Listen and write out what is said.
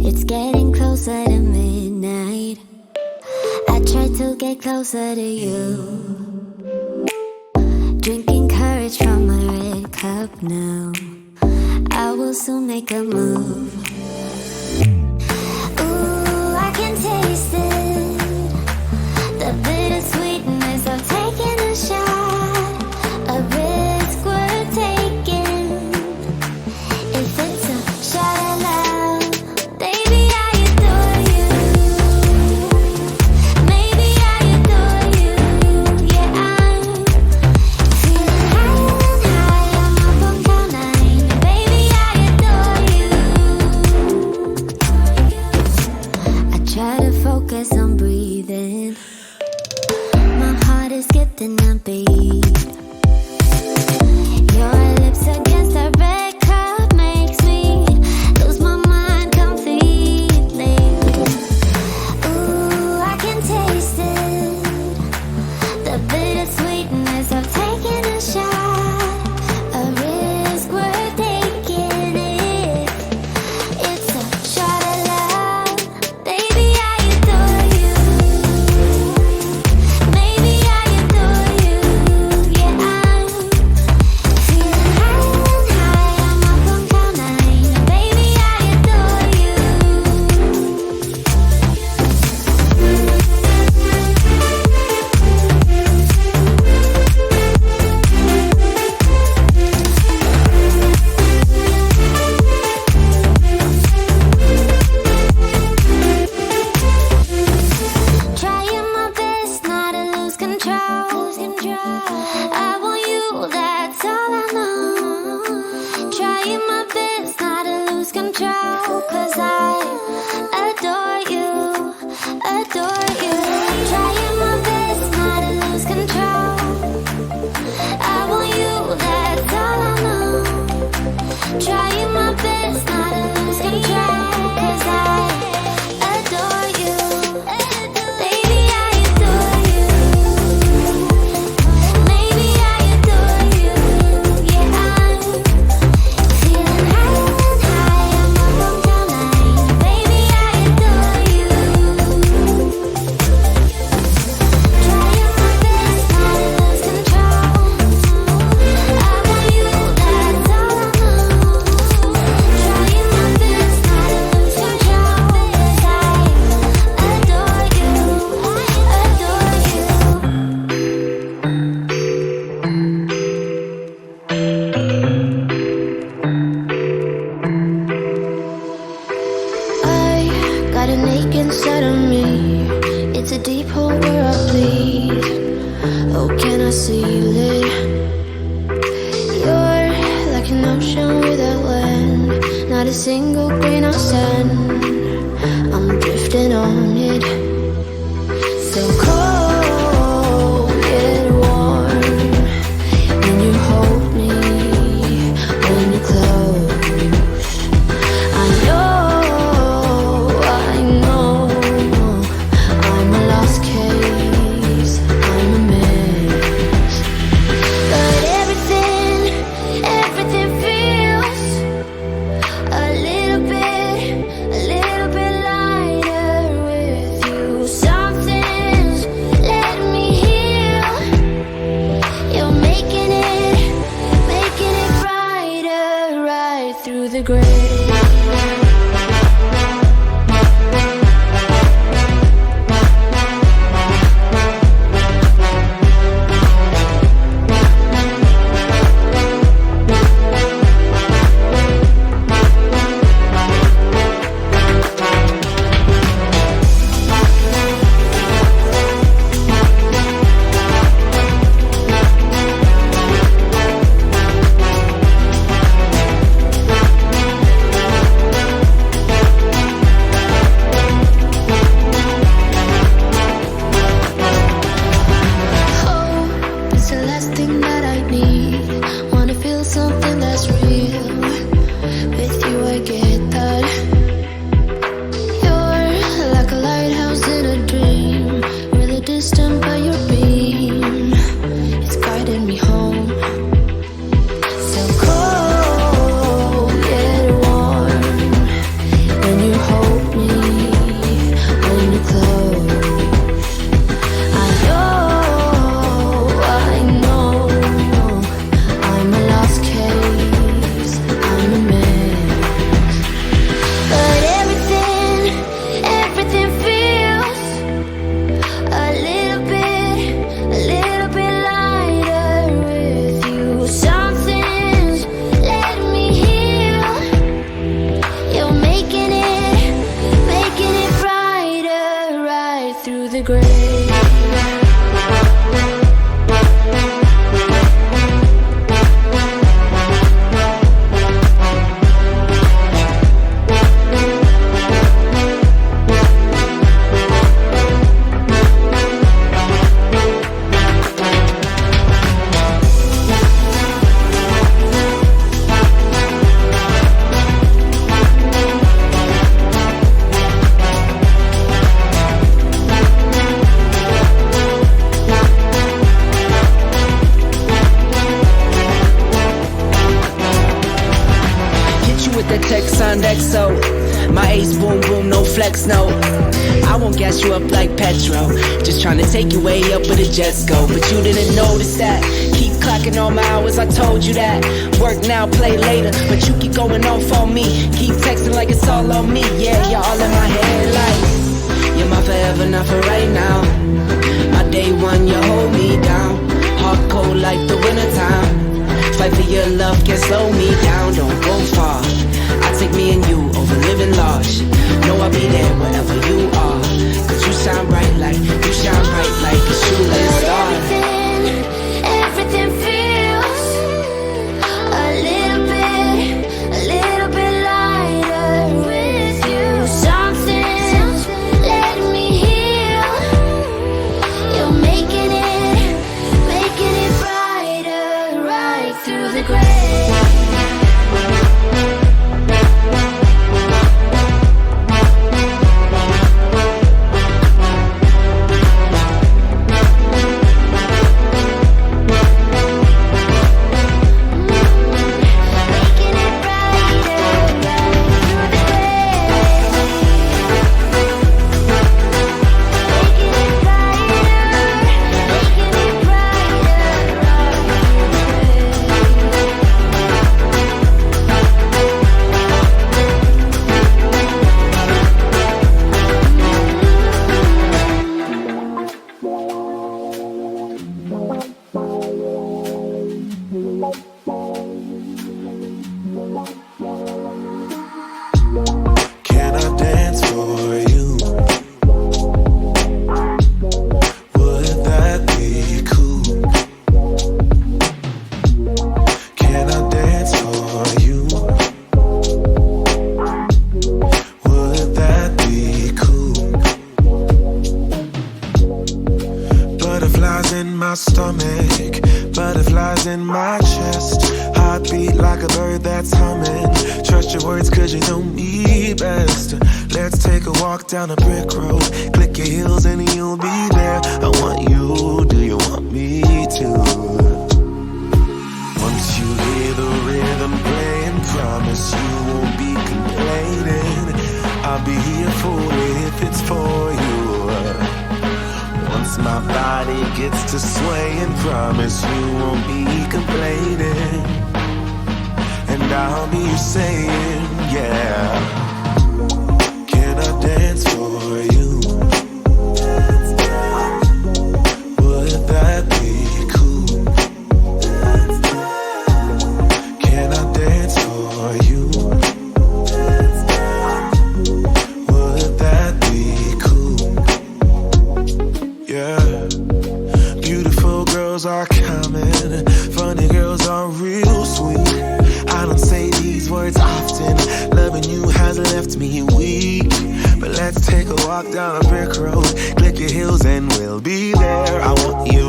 It's getting closer to midnight. I try to get closer to you. Drinking courage from a red cup now. I will soon make a move. Ooh, I can taste it. The bittersweetness of taking a shot. A risk worth taking. If it's a shot of love, baby, I adore you. Maybe I adore you. Yeah, I'm feeling high and high. I'm up on cloud nine. Baby, I adore you. I try to focus on breathing. My heart is skipping a beat. Your lips against a red cup makes me lose my mind completely. Ooh, I can taste it. The bittersweetness of taking a shot. A risk worth taking it. It's a shot of love. Baby, I adore you. Maybe I adore you. Yeah, I'm feeling high and high. I'm up on cloud nine. Baby, I adore you. Trying my best not to lose control. I want you, that's all I know. Trying my best not to lose control. 'Cause I adore you, adore you. Trying my best not to lose control. I want you, that's all I know. Trying my best not to lose control. 'Cause I adore you. Baby, I adore you. Maybe I adore you. Yeah, I'm feeling high and high. I'm up on cloud nine. Baby, I adore you. Trying my best not to lose control. I want you, that's all I know. Trying my best not to lose control. 'Cause I adore you, adore you. I got an ache inside of me. It's a deep hole where I bleed. Oh, can I seal it? You're like an ocean without land. Not a single grain of sand. I'm drifting on it. So cold yet warm. When you hold me, when you close. I know, I'm a lost case, I'm a mess. But everything feels a little bit lighter with you. Something's grave. With the text on XO, my ace boom boom, no flex, no. I won't gas you up like petrol, just trying to take you way up where the jets go. But you didn't notice that. Keep clocking all my hours, I told you that. Work now, play later, but you keep going off on me. Keep texting like it's all on me. Yeah, you're all in my head like you're my forever, not for right now. My day one, you hold me down. Hard cold like the wintertime. Fight for your love, can't slow me down, don't go far. I take me and you over living large. Know I'll be there wherever you are. Cause you shine bright like, you shine bright like a shooting star. Everything feels a little bit lighter with you. Something's letting me heal. You're making it brighter right through the gray. Can I dance for you? Would that be cool? Can I dance for you? Would that be cool? Butterflies in my stomach, butterflies in my chest. Heartbeat like a bird that's humming. Trust your words cause you know me best. Let's take a walk down a brick road. Click your heels and you'll be there. I want you, do you want me to? Once you hear the rhythm playing, promise you won't be complaining. I'll be here for it if it's for you. Once my body gets to swaying, promise you won't be complaining. And I'll be saying, yeah. Can I dance for you? Would that be cool? Can I dance for you? Would that be cool? Yeah. Beautiful girls are coming, funny girls are real sweet. I don't say these words often, loving you has left me weak. But let's take a walk down a brick road, click your heels and we'll be there. I want you